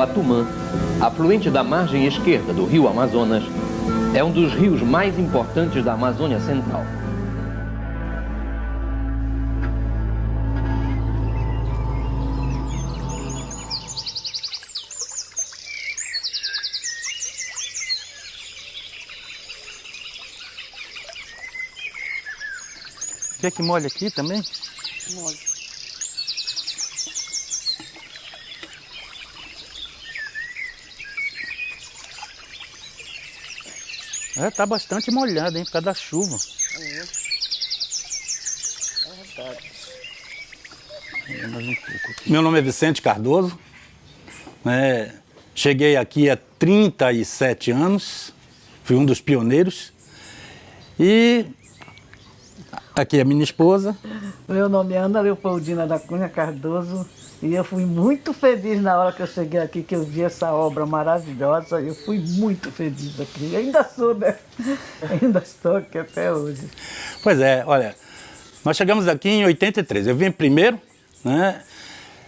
Guatumã, afluente da margem esquerda do rio Amazonas, é um dos rios mais importantes da Amazônia Central. Quer que molhe aqui também? Molhe. Tá bastante molhado, hein, por causa da chuva. É verdade. Mais um pouco aqui. Meu nome é Vicente Cardoso. Cheguei aqui há 37 anos. Fui um dos pioneiros. E aqui é minha esposa. Meu nome é Ana Leopoldina da Cunha Cardoso e eu fui muito feliz na hora que eu cheguei aqui, que eu vi essa obra maravilhosa. Eu fui muito feliz aqui. Ainda sou, né? Ainda estou aqui até hoje. Pois é, olha, nós chegamos aqui em 83. Eu vim primeiro, né?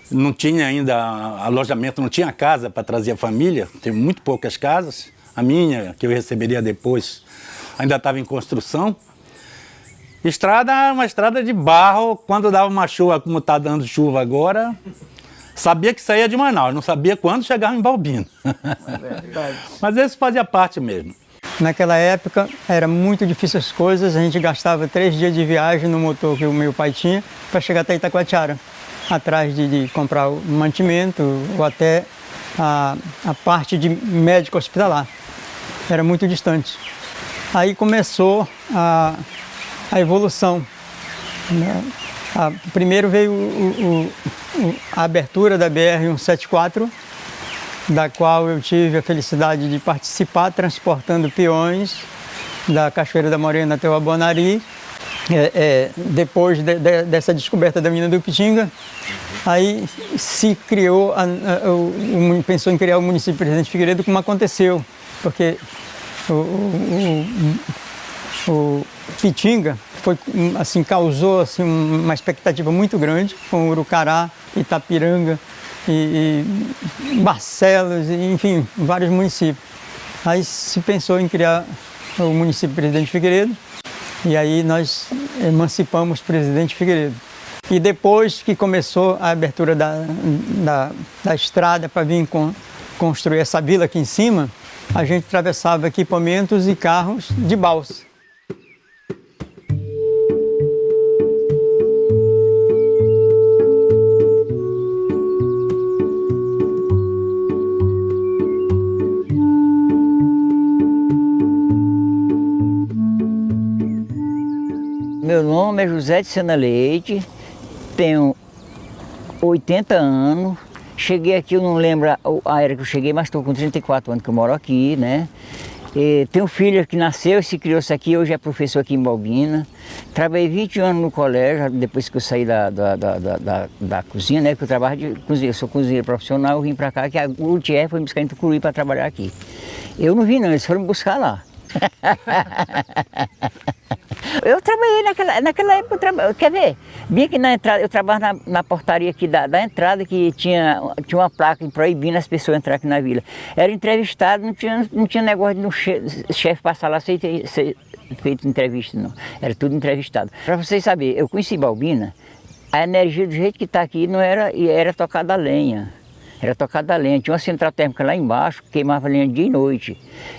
Não tinha ainda alojamento, não tinha casa para trazer a família. Tem muito poucas casas. A minha, que eu receberia depois, ainda estava em construção. Estrada, uma estrada de barro, quando dava uma chuva, como está dando chuva agora, sabia que saía de Manaus, não sabia quando chegava em Balbino. Mas isso fazia parte mesmo. Naquela época era muito difícil as coisas, a gente gastava 3 dias de viagem no motor que o meu pai tinha para chegar até Itacoatiara, atrás de comprar o mantimento ou até a parte de médico hospitalar. Era muito distante. Aí começou a evolução. Primeiro veio a abertura da BR-174, da qual eu tive a felicidade de participar, transportando peões da Cachoeira da Morena até o Abonari. Depois dessa descoberta da mina do Ipitinga, aí se criou, pensou em criar o município de Presidente Figueiredo, como aconteceu, porque o Ipitinga causou uma expectativa muito grande com Urucará, Itapiranga e Barcelos, enfim, vários municípios. Aí se pensou em criar o município de Presidente Figueiredo e aí nós emancipamos Presidente Figueiredo. E depois que começou a abertura da estrada para vir construir essa vila aqui em cima, a gente atravessava equipamentos e carros de balsa. Meu nome é José de Sena Leite, tenho 80 anos. Cheguei aqui, eu não lembro a era que eu cheguei, mas estou com 34 anos que eu moro aqui, né? Tenho um filho que nasceu e se criou-se aqui, hoje é professor aqui em Balbina. Trabalhei 20 anos no colégio, depois que eu saí da cozinha, né? Que eu trabalho de cozinha, eu sou cozinheiro profissional, eu vim para cá, que a UTF foi me buscar em Tucuruí para trabalhar aqui. Eu não vim não, eles foram me buscar lá. Eu trabalhei naquela época, quer ver? Vim aqui na entrada, eu trabalhava na portaria aqui da entrada, que tinha uma placa proibindo as pessoas entrarem aqui na vila. Era entrevistado, não tinha negócio de um chefe passar lá sem ter feito entrevista, não. Era tudo entrevistado. Para vocês saberem, eu conheci Balbina, a energia do jeito que está aqui não era tocada a lenha. Era tocada a lenha, tinha uma central térmica lá embaixo, que queimava lenha dia e noite.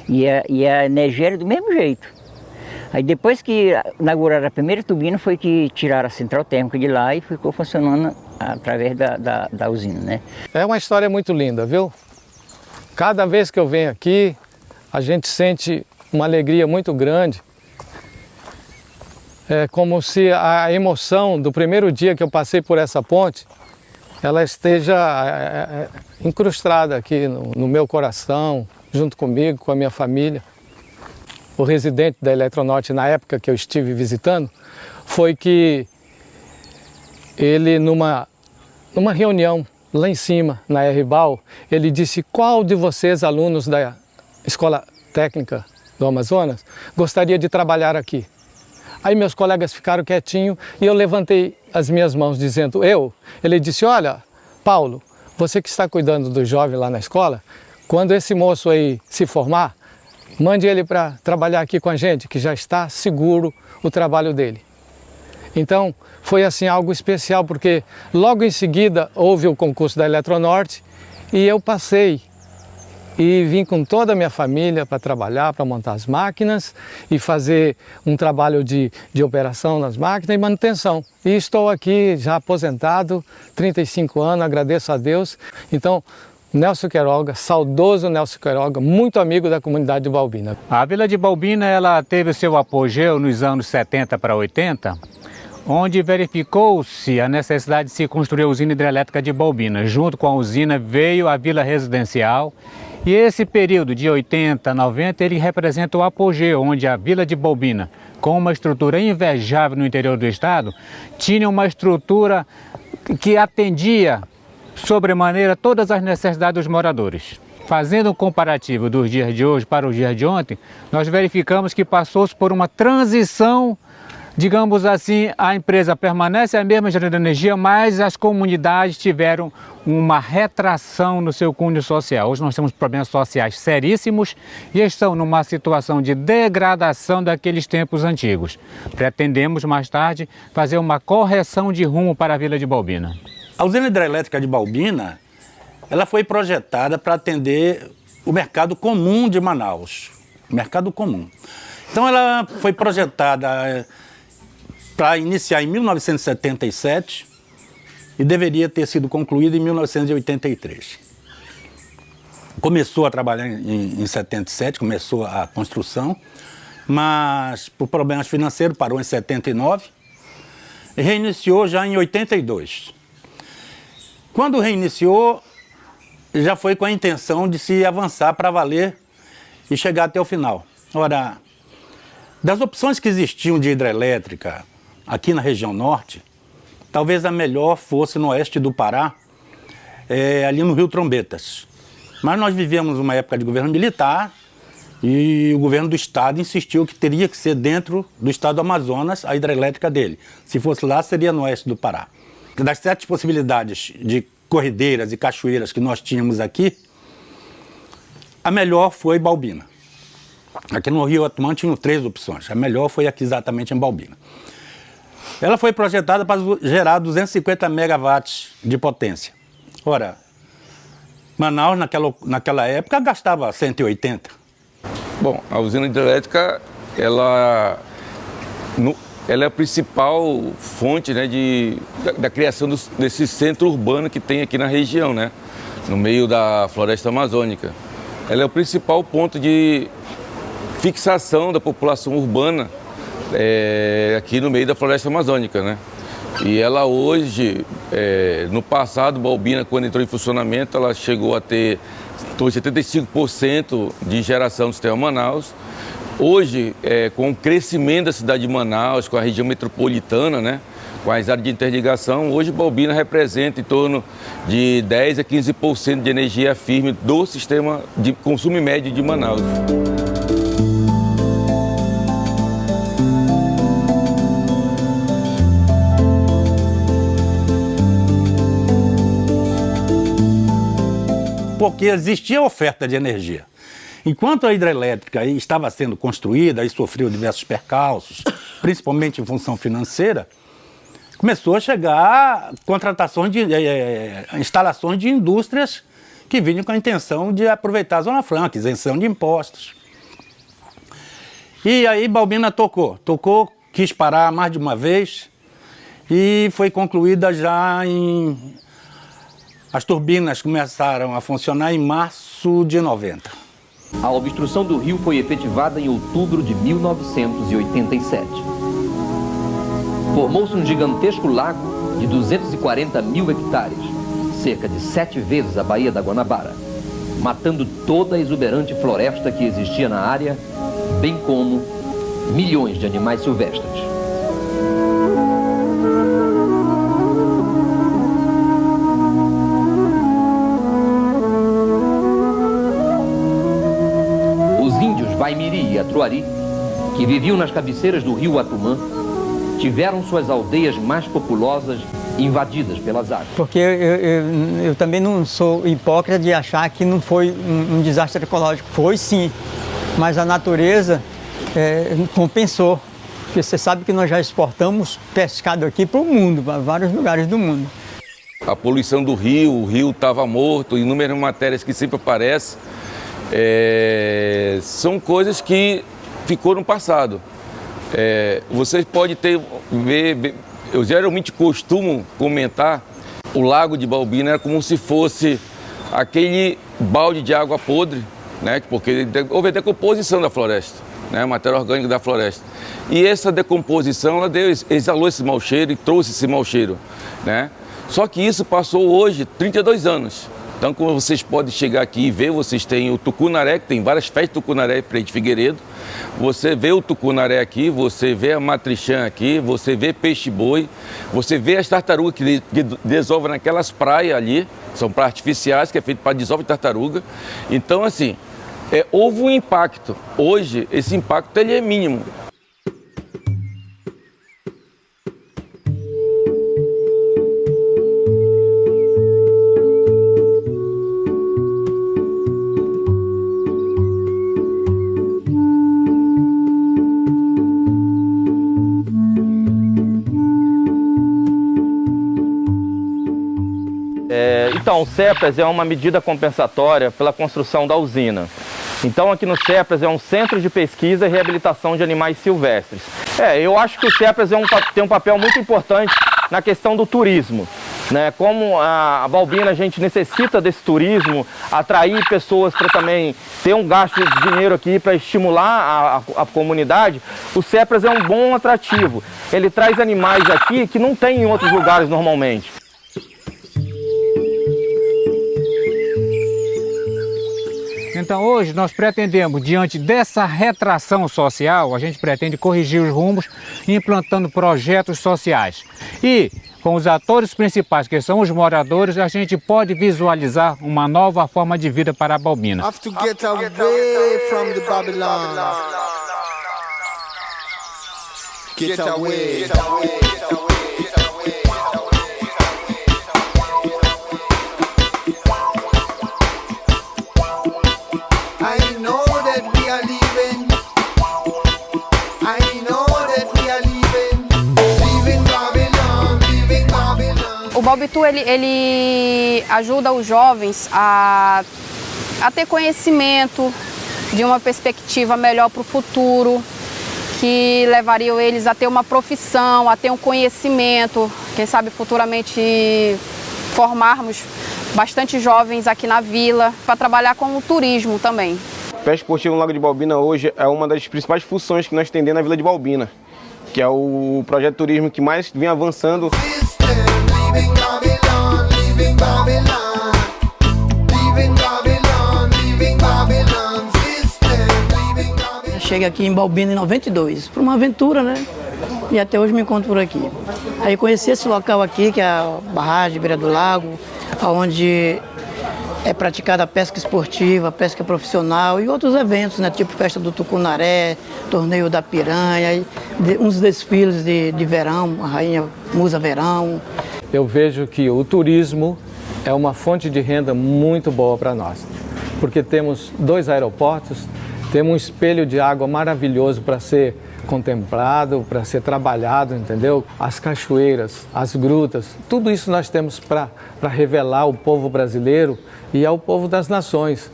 E a energia era do mesmo jeito. Aí depois que inauguraram a primeira turbina, foi que tiraram a central térmica de lá e ficou funcionando através da usina, né? É uma história muito linda, viu? Cada vez que eu venho aqui, a gente sente uma alegria muito grande. É como se a emoção do primeiro dia que eu passei por essa ponte, ela esteja incrustada aqui no meu coração, junto comigo, com a minha família. O residente da Eletronorte, na época que eu estive visitando, foi que ele, numa reunião lá em cima, na RBAL, ele disse: qual de vocês, alunos da Escola Técnica do Amazonas, gostaria de trabalhar aqui? Aí meus colegas ficaram quietinhos e eu levantei as minhas mãos dizendo: eu. Ele disse: olha, Paulo, você que está cuidando do jovem lá na escola, quando esse moço aí se formar, mande ele para trabalhar aqui com a gente, que já está seguro o trabalho dele. Então, foi assim algo especial, porque logo em seguida houve o concurso da Eletronorte e eu passei e vim com toda a minha família para trabalhar, para montar as máquinas e fazer um trabalho de operação nas máquinas e manutenção. E estou aqui já aposentado, 35 anos, agradeço a Deus. Então, Nelson Queiroga, saudoso Nelson Queiroga, muito amigo da comunidade de Balbina. A Vila de Balbina, ela teve o seu apogeu nos anos 70 para 80, onde verificou-se a necessidade de se construir a usina hidrelétrica de Balbina. Junto com a usina veio a vila residencial e esse período de 80, 90, ele representa o apogeu, onde a Vila de Balbina, com uma estrutura invejável no interior do estado, tinha uma estrutura que atendia sobremaneira todas as necessidades dos moradores. Fazendo um comparativo dos dias de hoje para os dias de ontem, nós verificamos que passou-se por uma transição. Digamos assim, a empresa permanece a mesma gerando energia, mas as comunidades tiveram uma retração no seu cunho social. Hoje nós temos problemas sociais seríssimos e estão numa situação de degradação daqueles tempos antigos. Pretendemos mais tarde fazer uma correção de rumo para a Vila de Balbina. A usina hidrelétrica de Balbina, ela foi projetada para atender o mercado comum de Manaus. Mercado comum. Então ela foi projetada para iniciar em 1977 e deveria ter sido concluída em 1983. Começou a trabalhar em 77, começou a construção, mas por problemas financeiros parou em 79 e reiniciou já em 82. Quando reiniciou, já foi com a intenção de se avançar para valer e chegar até o final. Ora, das opções que existiam de hidrelétrica aqui na região norte, talvez a melhor fosse no oeste do Pará, ali no Rio Trombetas. Mas nós vivemos uma época de governo militar e o governo do estado insistiu que teria que ser dentro do estado do Amazonas a hidrelétrica dele. Se fosse lá, seria no oeste do Pará. Das 7 possibilidades de corredeiras e cachoeiras que nós tínhamos aqui, a melhor foi Balbina. Aqui no Rio Atumã tinham 3 opções, a melhor foi aqui exatamente em Balbina. Ela foi projetada para gerar 250 megawatts de potência. Ora, Manaus naquela época gastava 180. Bom, a usina hidrelétrica, ela é a principal fonte, né, da criação desse centro urbano que tem aqui na região, né, no meio da floresta amazônica. Ela é o principal ponto de fixação da população urbana aqui no meio da floresta amazônica, né. E ela hoje, no passado, Balbina, quando entrou em funcionamento, ela chegou a ter 75% de geração do sistema Manaus. Hoje, com o crescimento da cidade de Manaus, com a região metropolitana, né, com as áreas de interligação, hoje Balbina representa em torno de 10% a 15% de energia firme do sistema de consumo médio de Manaus. Porque existia oferta de energia. Enquanto a hidrelétrica estava sendo construída e sofreu diversos percalços, principalmente em função financeira, começou a chegar contratações de instalações de indústrias que vinham com a intenção de aproveitar a Zona Franca, isenção de impostos. E aí Balbina tocou, quis parar mais de uma vez e foi concluída já em... As turbinas começaram a funcionar em março de 90. A obstrução do rio foi efetivada em outubro de 1987. Formou-se um gigantesco lago de 240 mil hectares, cerca de 7 vezes a Baía da Guanabara, matando toda a exuberante floresta que existia na área, bem como milhões de animais silvestres. Vaimiri e Atruari, que viviam nas cabeceiras do rio Atumã, tiveram suas aldeias mais populosas invadidas pelas águas. Porque eu também não sou hipócrita de achar que não foi um desastre ecológico. Foi sim, mas a natureza compensou. Porque você sabe que nós já exportamos pescado aqui para o mundo, para vários lugares do mundo. A poluição do rio, o rio estava morto, inúmeras matérias que sempre aparecem, são coisas que ficou no passado. Vocês podem ver, eu geralmente costumo comentar, o lago de Baubina era como se fosse aquele balde de água podre, né? Porque houve a decomposição da floresta, né? A matéria orgânica da floresta. E essa decomposição, ela exalou esse mau cheiro e trouxe esse mau cheiro, né? Só que isso passou hoje 32 anos. Então, como vocês podem chegar aqui e ver, vocês têm o tucunaré, que tem várias festas de tucunaré em frente de Figueiredo. Você vê o tucunaré aqui, você vê a matrixã aqui, você vê peixe-boi, você vê as tartarugas que desovam naquelas praias ali, são praias artificiais, que é feito para desova de tartaruga. Então, assim, houve um impacto. Hoje, esse impacto ele é mínimo. Então, o CEPRAS é uma medida compensatória pela construção da usina. Então, aqui no CEPRAS é um centro de pesquisa e reabilitação de animais silvestres. Eu acho que o CEPRAS tem um papel muito importante na questão do turismo, né? Como a Baubina, a gente necessita desse turismo, atrair pessoas para também ter um gasto de dinheiro aqui para estimular a comunidade, o CEPRAS é um bom atrativo. Ele traz animais aqui que não tem em outros lugares normalmente. Então hoje nós pretendemos, diante dessa retração social, a gente pretende corrigir os rumos implantando projetos sociais. E com os atores principais, que são os moradores, a gente pode visualizar uma nova forma de vida para a Baubina. O Baubitu, ele ajuda os jovens a ter conhecimento de uma perspectiva melhor para o futuro, que levariam eles a ter uma profissão, a ter um conhecimento, quem sabe futuramente formarmos bastante jovens aqui na vila para trabalhar com o turismo também. Pesca esportiva no Lago de Baubina hoje é uma das principais funções que nós temos na Vila de Baubina, que é o projeto de turismo que mais vem avançando. Eu cheguei aqui em Baubina em 92, por uma aventura, né? E até hoje me encontro por aqui. Aí conheci esse local aqui, que é a barragem Beira do Lago, onde é praticada a pesca esportiva, a pesca profissional e outros eventos, né? Tipo festa do Tucunaré, torneio da piranha, uns desfiles de verão, a rainha Musa Verão. Eu vejo que o turismo é uma fonte de renda muito boa para nós, porque temos 2 aeroportos, temos um espelho de água maravilhoso para ser contemplado, para ser trabalhado, entendeu? As cachoeiras, as grutas, tudo isso nós temos para revelar ao povo brasileiro e ao povo das nações,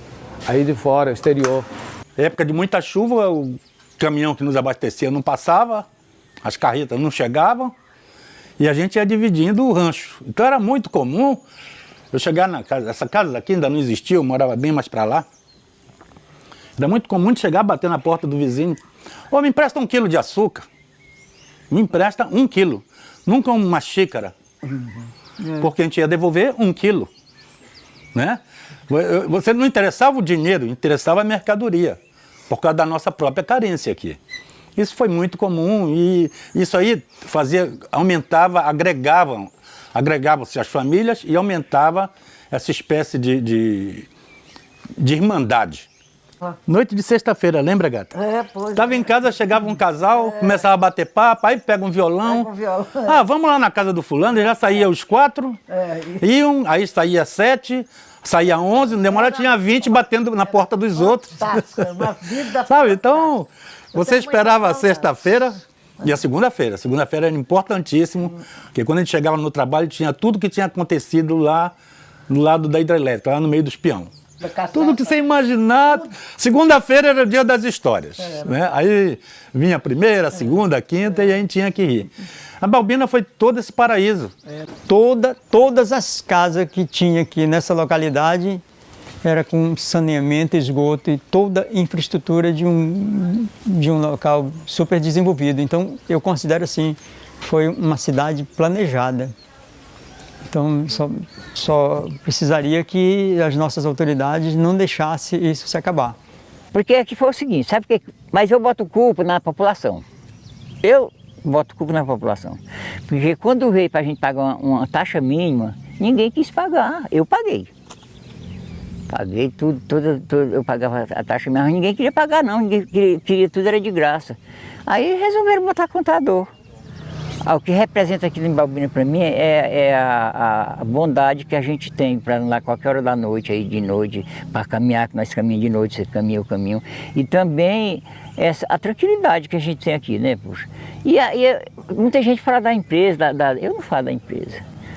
aí de fora, exterior. Época de muita chuva, o caminhão que nos abastecia não passava, as carretas não chegavam e a gente ia dividindo o rancho. Então era muito comum eu chegar na casa, essa casa daqui ainda não existia, eu morava bem mais para lá. Era muito comum de chegar, bater na porta do vizinho. Ô, me empresta 1 quilo de açúcar. Me empresta 1 quilo. Nunca uma xícara. Porque a gente ia devolver 1 quilo. Né? Você não interessava o dinheiro, interessava a mercadoria. Por causa da nossa própria carência aqui. Isso foi muito comum e isso aí aumentava, agregavam-se as famílias e aumentava essa espécie de irmandade. Noite de sexta-feira, lembra, gata? Pois. Tava em casa, chegava um casal, começava a bater papo, aí pega um violão. Pega um violão. Ah, vamos lá na casa do fulano, já saía os 4, iam, aí saía 7, saía 11, não demora, tinha 20 batendo na porta dos outros. Uma vida. Sabe, então, você esperava a sexta-feira e a segunda-feira. A segunda-feira era importantíssimo, porque quando a gente chegava no trabalho, tinha tudo que tinha acontecido lá no lado da hidrelétrica, lá no meio dos peão. Tudo que você imaginar. Segunda-feira era o dia das histórias. Né? Aí vinha a primeira, a segunda, a quinta e a gente tinha que rir. A Balbina foi todo esse paraíso. Todas as casas que tinha aqui nessa localidade era com saneamento, esgoto e toda a infraestrutura de um local super desenvolvido. Então, eu considero assim, foi uma cidade planejada. Então, só precisaria que as nossas autoridades não deixassem isso se acabar. Porque aqui foi o seguinte, sabe que? Mas eu boto culpa na população. Eu boto culpa na população. Porque quando veio para a gente pagar uma taxa mínima, ninguém quis pagar. Eu paguei. Paguei tudo, eu pagava a taxa mínima, mas ninguém queria pagar não, ninguém queria, tudo era de graça. Aí resolveram botar contador. O que representa aqui em Balbina para mim é a bondade que a gente tem para ir lá qualquer hora da noite, aí de noite, para caminhar, que nós caminhamos de noite, você caminha, eu caminho. E também a tranquilidade que a gente tem aqui, né, puxa. E muita gente fala da empresa, eu não falo da empresa.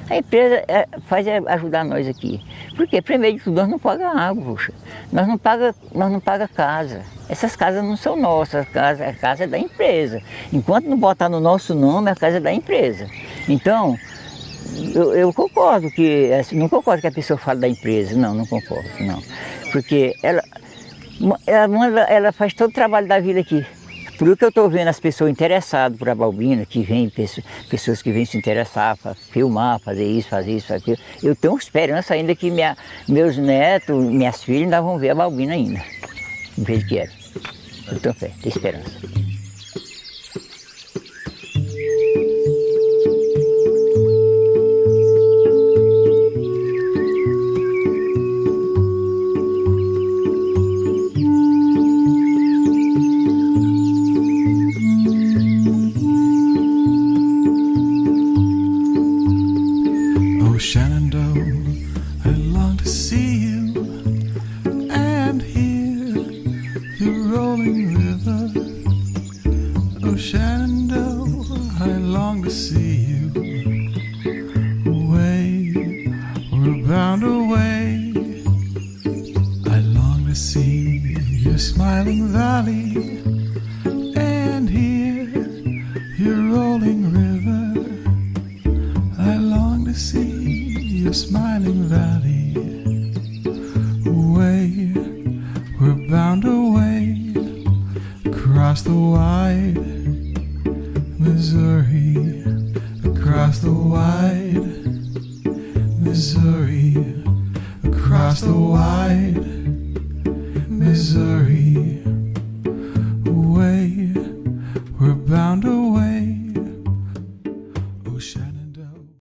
A empresa faz ajudar nós aqui. Porque, primeiro de tudo, nós não pagamos água, puxa. Nós não paga casa. Essas casas não são nossas, a casa é da empresa. Enquanto não botar no nosso nome, a casa é da empresa. Então, eu concordo não concordo que a pessoa fale da empresa, não concordo, não. Porque ela faz todo o trabalho da vida aqui. Por isso que eu estou vendo as pessoas interessadas por a Balbina, que vêm, pessoas que vêm se interessar, para filmar, fazer isso, fazer aquilo. Eu tenho esperança ainda que meus netos, minhas filhas ainda vão ver a Balbina ainda, do jeito que era. Eu tenho fé, tenho esperança. Smiling valley and hear your rolling river. I long to see your smiling valley. Away, we're bound away across the wide Missouri, across the wide Missouri, across the wide Missouri, away, we're bound away. Oh,